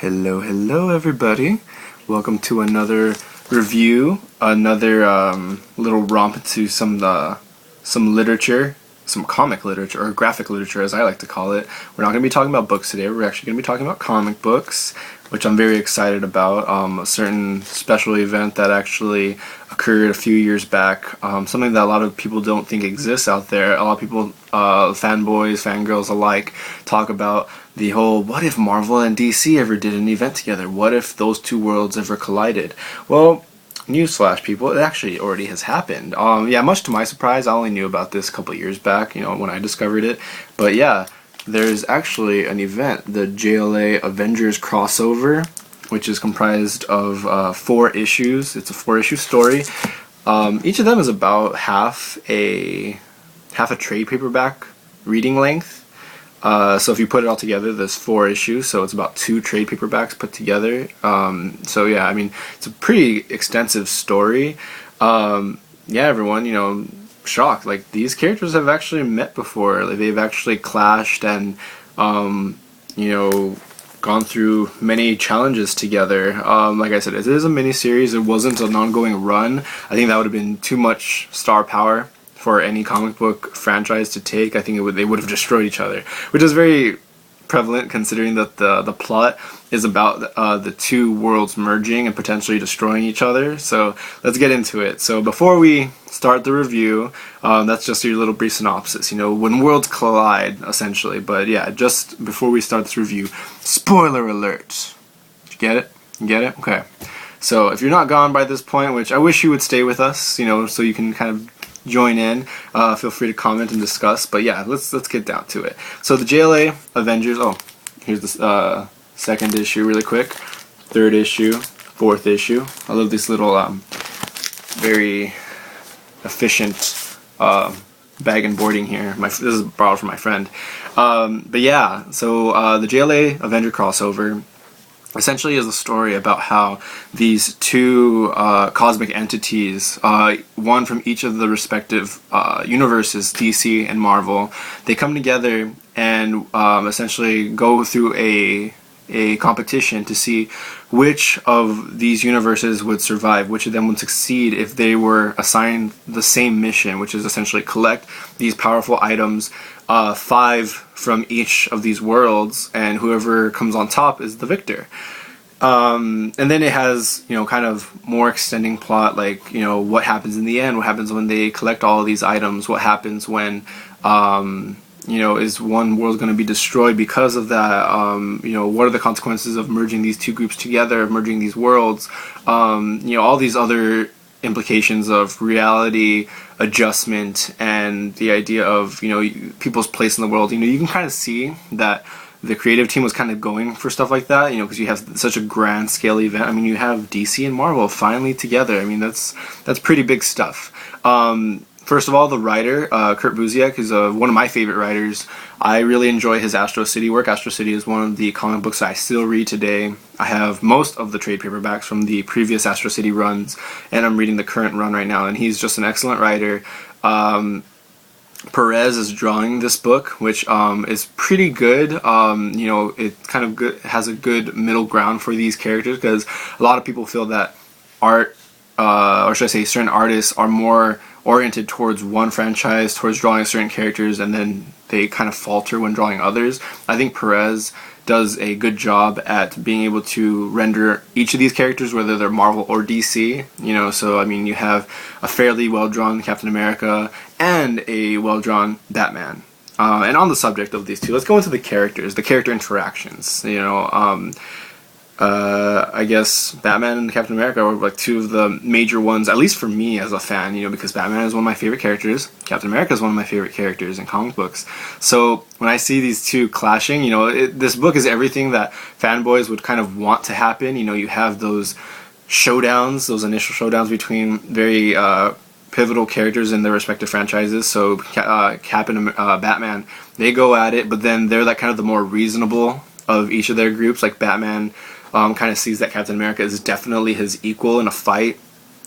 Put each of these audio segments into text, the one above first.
Hello everybody. Welcome to another review, another little romp into some literature, some comic literature, or graphic literature as I like to call it. We're not going to be talking about books today, we're actually going to be talking about comic books, which I'm very excited about. A certain special event that actually occurred a few years back, something that a lot of people don't think exists out there. A lot of people, fanboys, fangirls alike, talk about the whole, what if Marvel and DC ever did an event together? What if those two worlds ever collided? Well, newsflash, people, it actually already has happened. Yeah, much to my surprise, I only knew about this a couple years back, when I discovered it. But yeah, there's actually an event, the JLA Avengers crossover, which is comprised of 4 issues. It's a 4-issue story. Each of them is about half a trade paperback reading length. So if you put it all together, there's 4 issues, so it's about 2 trade paperbacks put together. So yeah, I mean, it's a pretty extensive story. Yeah, everyone, shocked. Like, these characters have actually met before. Like, they've actually clashed and, gone through many challenges together. Like I said, it is a miniseries. It wasn't an ongoing run. I think that would have been too much star power for any comic book franchise to take. I think they would have destroyed each other, which is very prevalent considering that the plot is about the two worlds merging and potentially destroying each other. So let's get into it. So before we start the review, that's just your little brief synopsis, when worlds collide, essentially. But yeah, just before we start this review, spoiler alert. Did you get it? You get it? Okay. So if you're not gone by this point, which I wish you would stay with us, so you can kind of join in, feel free to comment and discuss. But yeah, let's get down to it. So the JLA Avengers, here's the second issue really quick, third issue, fourth issue. I love this little very efficient bag and boarding here. This is borrowed from my friend. But yeah, so the JLA Avenger crossover essentially is a story about how these two cosmic entities, one from each of the respective universes, DC and Marvel, they come together and essentially go through a competition to see which of these universes would survive, which of them would succeed if they were assigned the same mission, which is essentially collect these powerful items, 5 from each of these worlds, and whoever comes on top is the victor. And then it has, kind of more extending plot, like, what happens in the end, what happens when they collect all of these items, what happens when, is one world going to be destroyed because of that, what are the consequences of merging these two groups together, of merging these worlds, all these other implications of reality adjustment and the idea of, people's place in the world. You can kind of see that the creative team was kind of going for stuff like that, because you have such a grand scale event. I mean, you have DC and Marvel finally together. I mean, that's pretty big stuff. First of all, the writer, Kurt Busiek, is one of my favorite writers. I really enjoy his Astro City work. Astro City is one of the comic books that I still read today. I have most of the trade paperbacks from the previous Astro City runs, and I'm reading the current run right now, and he's just an excellent writer. Perez is drawing this book, which is pretty good. It kind of has a good middle ground for these characters, because a lot of people feel that art, or should I say certain artists, are more oriented towards one franchise, towards drawing certain characters, and then they kind of falter when drawing others. I think Perez does a good job at being able to render each of these characters, whether they're Marvel or DC. So I mean, you have a fairly well-drawn Captain America and a well-drawn Batman. And on the subject of these two, let's go into the characters, the character interactions. I guess Batman and Captain America are like 2 of the major ones, at least for me as a fan, because Batman is one of my favorite characters, Captain America is one of my favorite characters in comic books. So when I see these two clashing, this book is everything that fanboys would kind of want to happen. You have those showdowns, those initial showdowns between very pivotal characters in their respective franchises. So Cap and Batman, they go at it, but then they're like kind of the more reasonable of each of their groups. Like Batman kind of sees that Captain America is definitely his equal in a fight,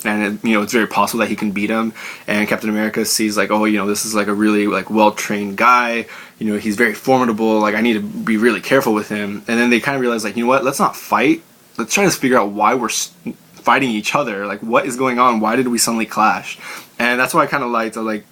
and it's very possible that he can beat him. And Captain America sees like, oh, this is like a really like well-trained guy. He's very formidable. Like, I need to be really careful with him. And then they kind of realize like, what? Let's not fight. Let's try to figure out why we're fighting each other. Like, what is going on? Why did we suddenly clash? And that's why I kind of liked like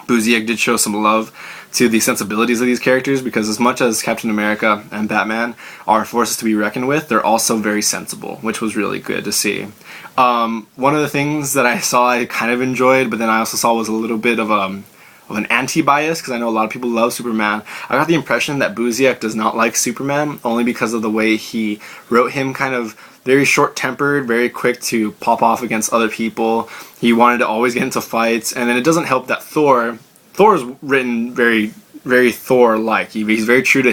Busiek did show some love to the sensibilities of these characters, because as much as Captain America and Batman are forces to be reckoned with, they're also very sensible, which was really good to see. One of the things that I saw I kind of enjoyed, but then I also saw was a little bit of an anti-bias, because I know a lot of people love Superman. I got the impression that Busiek does not like Superman, only because of the way he wrote him, kind of very short-tempered, very quick to pop off against other people. He wanted to always get into fights, and then it doesn't help that Thor is written very, very Thor-like. He's very true to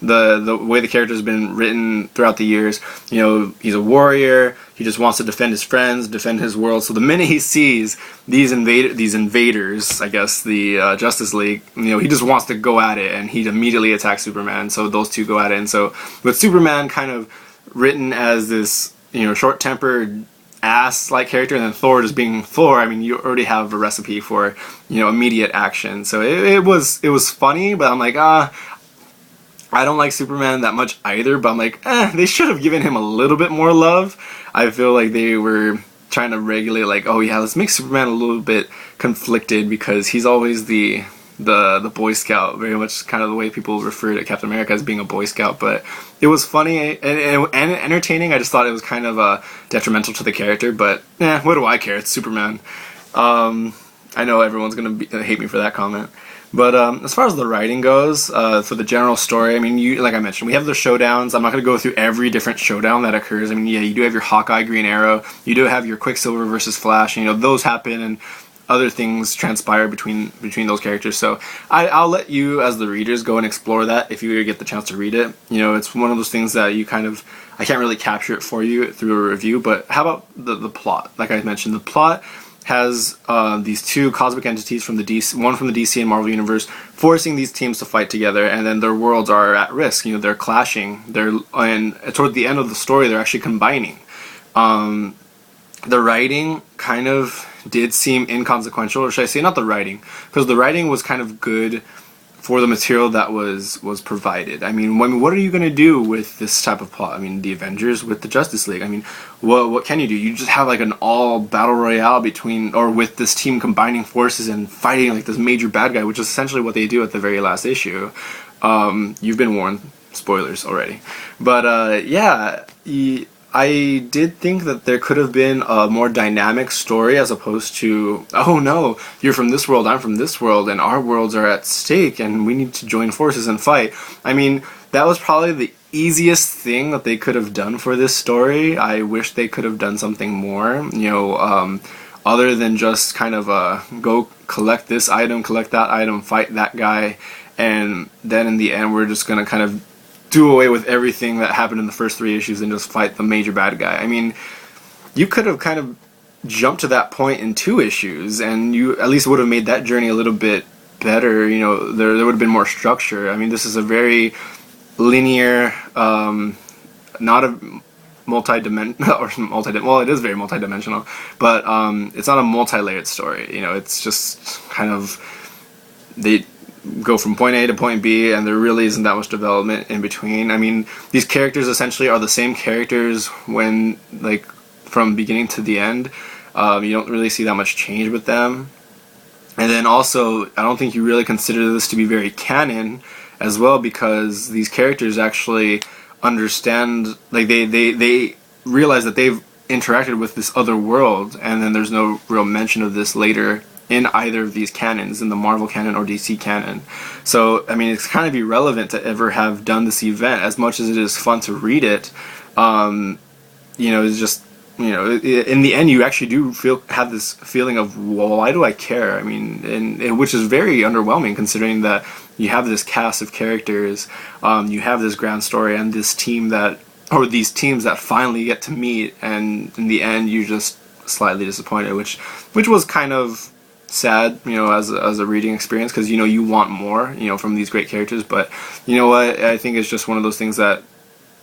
the way the character has been written throughout the years. He's a warrior. He just wants to defend his friends, defend his world. So the minute he sees these invaders, I guess, the Justice League, he just wants to go at it, and he immediately attacks Superman. So those two go at it. And so with Superman kind of written as this, short-tempered ass-like character, and then Thor just being Thor, I mean, you already have a recipe for, immediate action. So it was funny, but I'm like, I don't like Superman that much either, but I'm like, they should have given him a little bit more love. I feel like they were trying to regulate, like, oh yeah, let's make Superman a little bit conflicted, because he's always the Boy Scout, very much kind of the way people refer to Captain America as being a Boy Scout. But it was funny and entertaining. I just thought it was kind of detrimental to the character, but what do I care? It's Superman. I know everyone's gonna hate me for that comment. But as far as the writing goes, for the general story, I mean, like I mentioned, we have the showdowns. I'm not going to go through every different showdown that occurs. I mean, yeah, you do have your Hawkeye, Green Arrow. You do have your Quicksilver versus Flash. Those happen, and other things transpire between those characters. So I'll let you, as the readers, go and explore that if you get the chance to read it. It's one of those things that I can't really capture it for you through a review. But how about the plot? Like I mentioned, the plot has these two cosmic entities from the DC, one from the DC and Marvel universe, forcing these teams to fight together, and then their worlds are at risk. They're clashing. And toward the end of the story, they're actually combining. The writing kind of did seem inconsequential, or should I say not the writing, because the writing was kind of good for the material that was provided. I mean, what are you going to do with this type of plot? I mean, the Avengers with the Justice League. I mean, what can you do? You just have like an all battle royale with this team combining forces and fighting like this major bad guy, which is essentially what they do at the very last issue. You've been warned. Spoilers already. But yeah, I did think that there could have been a more dynamic story, as opposed to, oh no, you're from this world, I'm from this world, and our worlds are at stake, and we need to join forces and fight. I mean, that was probably the easiest thing that they could have done for this story. I wish they could have done something more, other than just kind of go collect this item, collect that item, fight that guy, and then in the end we're just going to kind of do away with everything that happened in the first 3 issues and just fight the major bad guy. I mean, you could have kind of jumped to that point in 2 issues, and you at least would have made that journey a little bit better. There would have been more structure. I mean, this is a very linear, not a multi-dimensional, well, it is very multi-dimensional, but it's not a multi-layered story. It's just kind of, they go from point A to point B, and there really isn't that much development in between. I mean, these characters essentially are the same characters when, like, from beginning to the end. You don't really see that much change with them. And then also, I don't think you really consider this to be very canon as well, because these characters actually understand, like, they realize that they've interacted with this other world, and then there's no real mention of this later in either of these canons, in the Marvel canon or DC canon. So, I mean, it's kind of irrelevant to ever have done this event, as much as it is fun to read it. It's just, in the end, you actually do have this feeling of, well, why do I care? I mean, and which is very underwhelming, considering that you have this cast of characters, you have this grand story, and these teams that finally get to meet, and in the end, you're just slightly disappointed, which was kind of sad, as a reading experience, because you want more, from these great characters. But you know what? I think it's just one of those things that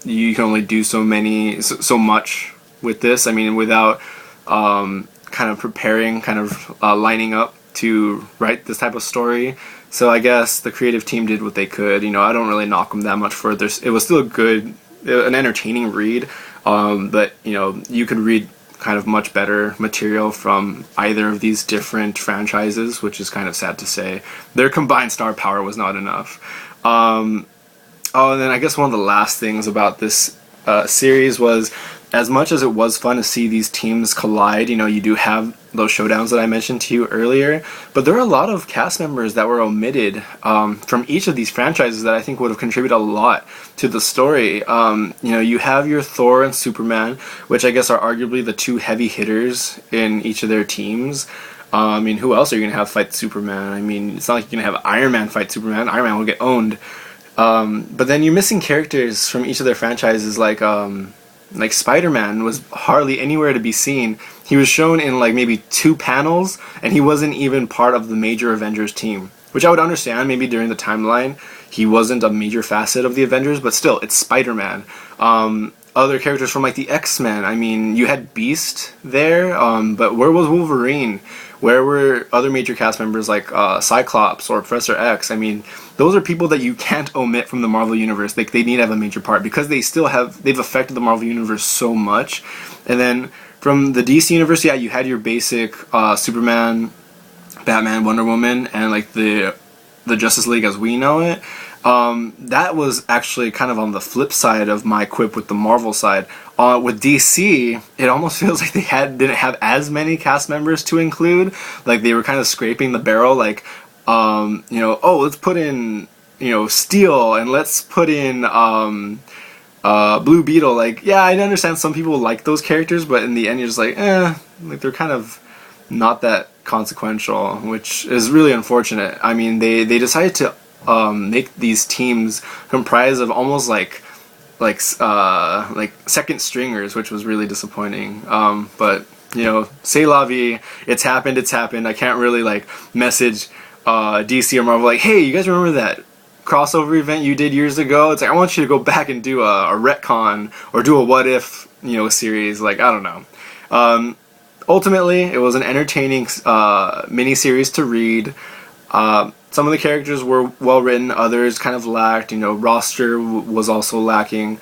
you can only do so much with this. I mean, without kind of preparing, kind of lining up to write this type of story. So I guess the creative team did what they could. You know, I don't really knock them that much for it. It was still an entertaining read, but you know, you could read kind of much better material from either of these different franchises, which is kind of sad to say. Their combined star power was not enough. Oh, and then I guess one of the last things about this series was, as much as it was fun to see these teams collide, you know, you do have those showdowns that I mentioned to you earlier, but there are a lot of cast members that were omitted from each of these franchises that I think would have contributed a lot to the story. You know, you have your Thor and Superman, which I guess are arguably the two heavy hitters in each of their teams. I mean, who else are you going to have fight Superman? I mean, it's not like you're going to have Iron Man fight Superman. Iron Man will get owned. But then you're missing characters from each of their franchises, like Spider-Man was hardly anywhere to be seen. He was shown in like maybe 2 panels, and he wasn't even part of the major Avengers team, which I would understand. Maybe during the timeline he wasn't a major facet of the Avengers, but still, it's Spider-Man. Other characters from like the X-Men, I mean, you had Beast there, but where was Wolverine? Where were other major cast members like Cyclops or Professor X? I mean, those are people that you can't omit from the Marvel Universe. Like, they need to have a major part because they've affected the Marvel Universe so much. And then from the DC Universe, yeah, you had your basic Superman, Batman, Wonder Woman, and like the Justice League as we know it. That was actually kind of on the flip side of my quip with the Marvel side. With DC, it almost feels like they didn't have as many cast members to include. Like, they were kind of scraping the barrel, like, you know, oh, let's put in, you know, Steel, and let's put in Blue Beetle. Like, yeah, I understand some people like those characters, but in the end you're just like, like, they're kind of not that consequential, which is really unfortunate. I mean, they decided to make these teams comprised of almost like second stringers, which was really disappointing. But you know, c'est la vie. It's happened. I can't really like message DC or Marvel like, hey, you guys remember that crossover event you did years ago? It's like, I want you to go back and do a retcon or do a what if, you know, series. Like, I don't know. Ultimately, it was an entertaining mini-series to read. Some of the characters were well written, others kind of lacked. You know, roster was also lacking.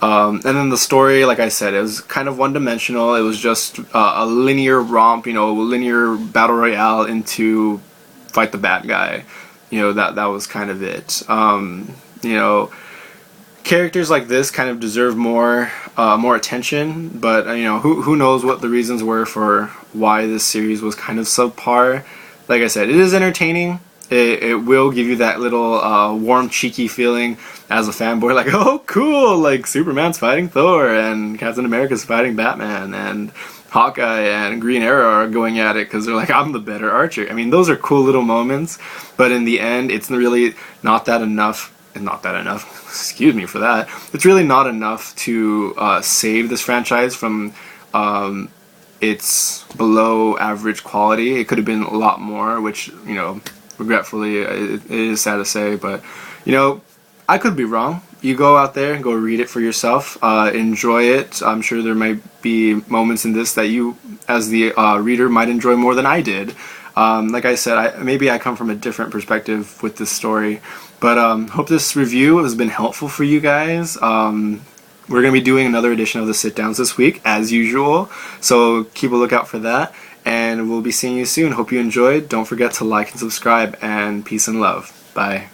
And then the story, like I said, it was kind of one-dimensional. It was just a linear romp, you know, linear battle royale into fight the bad guy. You know, that was kind of it. You know, characters like this kind of deserve more attention, but you know, who knows what the reasons were for why this series was kind of subpar. Like I said, it is entertaining. It will give you that little warm, cheeky feeling as a fanboy, like, oh, cool, like Superman's fighting Thor, and Captain America's fighting Batman, and Hawkeye and Green Arrow are going at it because they're like, I'm the better archer. I mean, those are cool little moments, but in the end, it's really not that enough. Excuse me for that. It's really not enough to save this franchise from its below average quality. It could have been a lot more, which, you know, regretfully, it is sad to say, but, you know, I could be wrong. You go out there and go read it for yourself. Enjoy it. I'm sure there might be moments in this that you, as the reader, might enjoy more than I did. Like I said, maybe I come from a different perspective with this story, but hope this review has been helpful for you guys. We're going to be doing another edition of the sit-downs this week, as usual, so keep a lookout for that, and we'll be seeing you soon. Hope you enjoyed. Don't forget to like and subscribe, and peace and love. Bye.